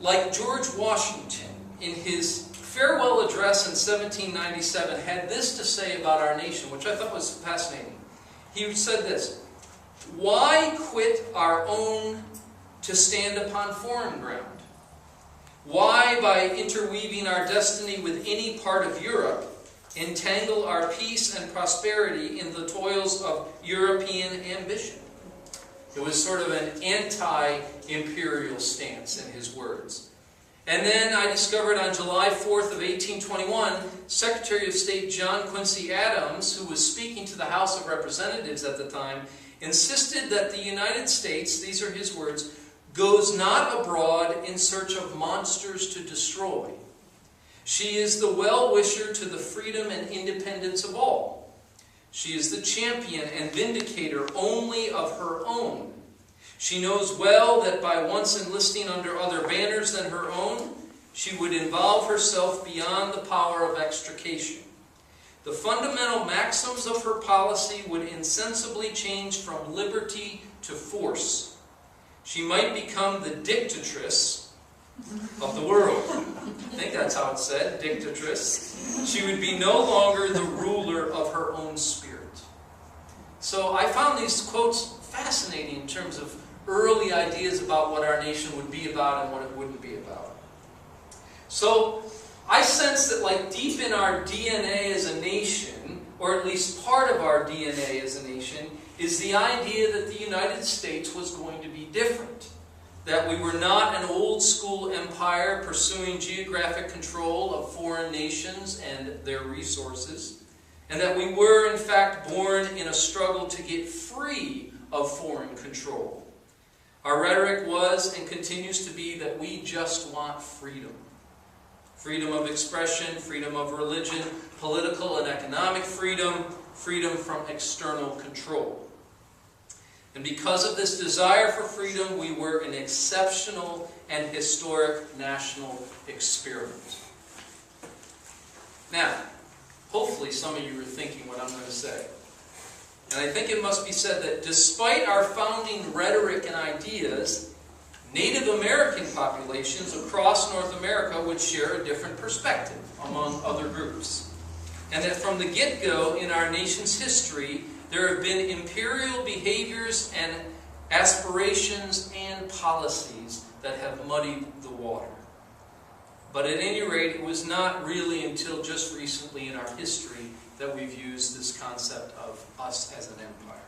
like George Washington, in his farewell address in 1797, had this to say about our nation, which I thought was fascinating. He said this: "Why quit our own to stand upon foreign ground? Why, by interweaving our destiny with any part of Europe, entangle our peace and prosperity in the toils of European ambition?" It was sort of an anti-imperial stance in his words. And then I discovered on July 4th of 1821, Secretary of State John Quincy Adams, who was speaking to the House of Representatives at the time, insisted that the United States, these are his words, "goes not abroad in search of monsters to destroy. She is the well-wisher to the freedom and independence of all. She is the champion and vindicator only of her own. She knows well that by once enlisting under other banners than her own, she would involve herself beyond the power of extrication. The fundamental maxims of her policy would insensibly change from liberty to force. She might become the dictatress of the world." I think that's how it's said, dictatress. "She would be no longer the ruler of her own spirit." So I found these quotes fascinating in terms of early ideas about what our nation would be about and what it wouldn't be about. So I sense that, like, deep in our DNA as a nation, or at least part of our DNA as a nation, is the idea that the United States was going to be different. That we were not an old-school empire pursuing geographic control of foreign nations and their resources, and that we were, in fact, born in a struggle to get free of foreign control. Our rhetoric was and continues to be that we just want freedom. Freedom of expression, freedom of religion, political and economic freedom, freedom from external control. And because of this desire for freedom, we were an exceptional and historic national experiment. Now, hopefully some of you are thinking what I'm going to say. And I think it must be said that despite our founding rhetoric and ideas, Native American populations across North America would share a different perspective among other groups. And that from the get-go in our nation's history, there have been imperial behaviors and aspirations and policies that have muddied the water. But at any rate, it was not really until just recently in our history that we've used this concept of us as an empire.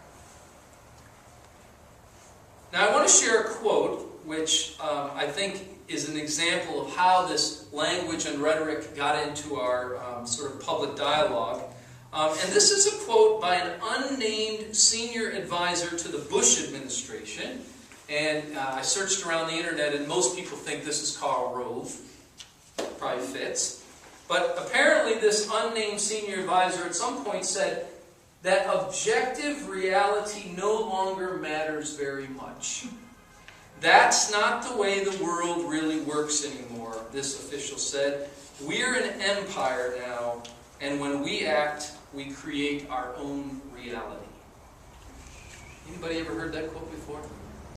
Now I want to share a quote which I think is an example of how this language and rhetoric got into our sort of public dialogue. And this is a quote by an unnamed senior advisor to the Bush administration. And I searched around the internet, and most people think this is Karl Rove. Probably fits. But apparently this unnamed senior advisor at some point said that objective reality no longer matters very much. That's not the way the world really works anymore, this official said. We're an empire now, and when we act, we create our own reality. Anybody ever heard that quote before?